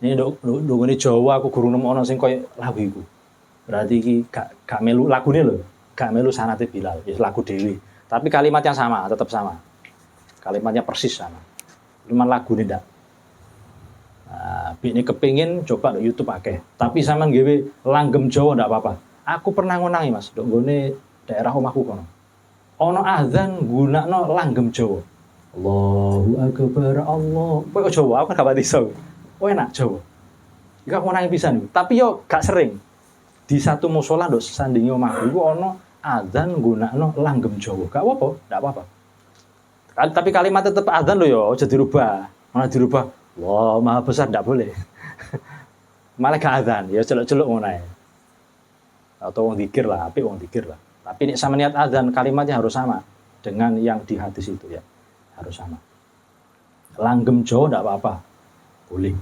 Ini ndongone Jawa aku guru nemu ana sing koyo lagu iku. Berarti iki gak melu lagune lho, gak melu sanate Bilal, ya lagu dhewe. Tapi kalimat yang sama, tetap sama. Kalimatnya persis sama. Cuman lagune ndak. Nah, ini kepingin coba di YouTube akeh. Tapi sampean gawe langgem Jawa ndak apa-apa. Aku pernah ngonangi Mas, ndok nggone daerah omahku kono. Ono azan gunakno langgem Jawa. Allahu Akbar Allah. Kok Jawa aku gak pati iso. Oh enak Jawa. Iku aku nangis pisan. Tapi yo gak sering. Di satu musola ndok sandingi omahku iku ono azan gunakno langgem Jawa. Gak apa-apa, ndak apa-apa. Tapi kalimat tetep azan lho yo, aja dirubah. Ora dirubah. Wah, Maha Besar ndak boleh. Malah gak azan, ya celuk-celuk ngono ae. Atau wong zikir lah, apik wong zikir lah. Tapi nek sama niat azan kalimatnya harus sama dengan yang di hadis itu ya. Harus sama. Langgem Jawa ndak apa-apa. Boleh.